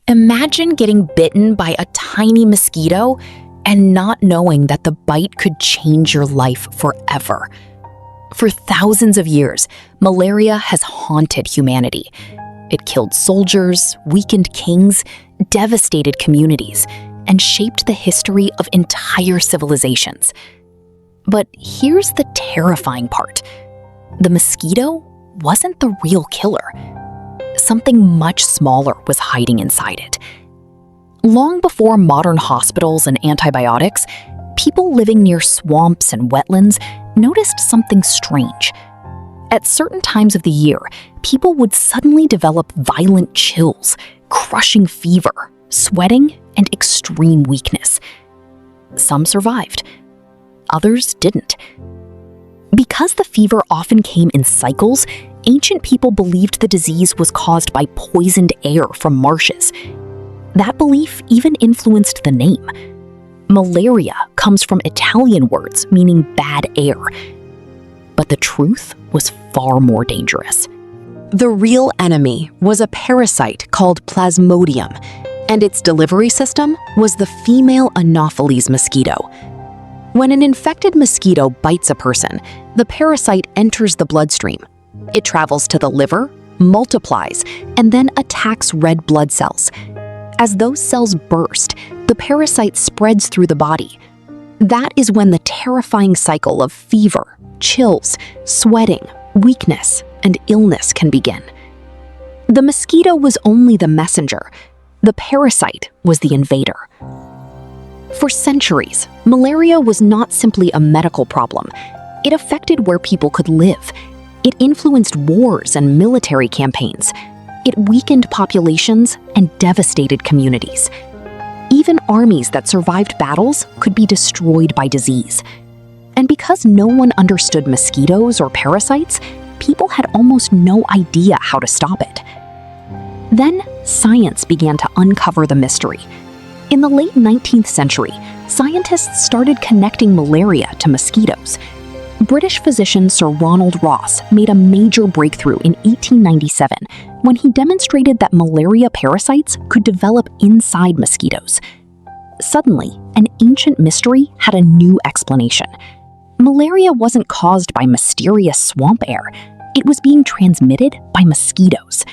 Imagine getting bitten by a tiny mosquito and not knowing that the bite could change your life forever. For thousands of years, malaria has haunted humanity. It killed soldiers, weakened kings, devastated communities, and shaped the history of entire civilizations. But here's the terrifying part. The mosquito wasn't the real killer. Something much smaller was hiding inside it. Long before modern hospitals and antibiotics, people living near swamps and wetlands noticed something strange. At certain times of the year, people would suddenly develop violent chills, crushing fever, sweating, and extreme weakness. Some survived. Others didn't. Because the fever often came in cycles, ancient people believed the disease was caused by poisoned air from marshes. That belief even influenced the name. Malaria comes from Italian words meaning bad air. But the truth was far more dangerous. The real enemy was a parasite called Plasmodium, and its delivery system was the female Anopheles mosquito. When an infected mosquito bites a person, the parasite enters the bloodstream. It travels to the liver, multiplies, and then attacks red blood cells. As those cells burst, the parasite spreads through the body. That is when the terrifying cycle of fever, chills, sweating, weakness, and illness can begin. The mosquito was only the messenger. The parasite was the invader. For centuries, malaria was not simply a medical problem. It affected where people could live. It influenced wars and military campaigns. It weakened populations and devastated communities. Even armies that survived battles could be destroyed by disease. And because no one understood mosquitoes or parasites, people had almost no idea how to stop it. Then, science began to uncover the mystery. In the late 19th century, scientists started connecting malaria to mosquitoes. British physician Sir Ronald Ross made a major breakthrough in 1897 when he demonstrated that malaria parasites could develop inside mosquitoes. Suddenly, an ancient mystery had a new explanation. Malaria wasn't caused by mysterious swamp air. It was being transmitted by mosquitoes.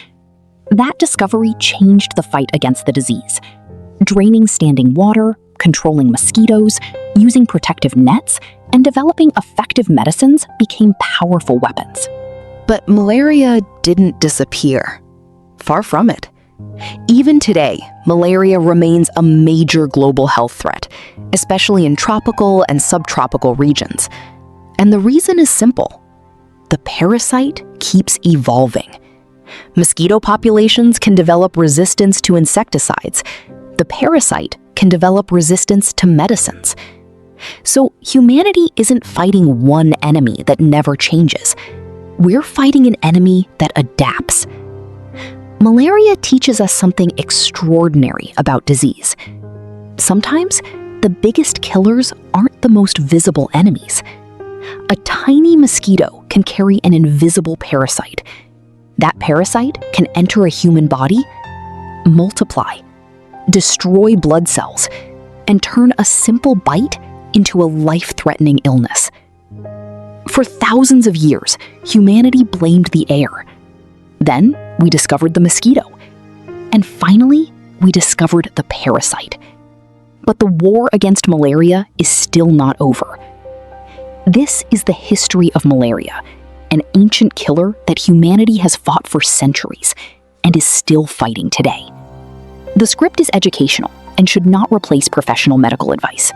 That discovery changed the fight against the disease. Draining standing water, controlling mosquitoes, using protective nets, and developing effective medicines became powerful weapons. But malaria didn't disappear. Far from it. Even today, malaria remains a major global health threat, especially in tropical and subtropical regions. And the reason is simple. The parasite keeps evolving. Mosquito populations can develop resistance to insecticides. The parasite can develop resistance to medicines. So humanity isn't fighting one enemy that never changes. We're fighting an enemy that adapts. Malaria teaches us something extraordinary about disease. Sometimes, the biggest killers aren't the most visible enemies. A tiny mosquito can carry an invisible parasite. That parasite can enter a human body, multiply, destroy blood cells, and turn a simple bite into a life-threatening illness. For thousands of years, humanity blamed the air. Then, we discovered the mosquito. And finally, we discovered the parasite. But the war against malaria is still not over. This is the history of malaria, an ancient killer that humanity has fought for centuries and is still fighting today. The script is educational and should not replace professional medical advice.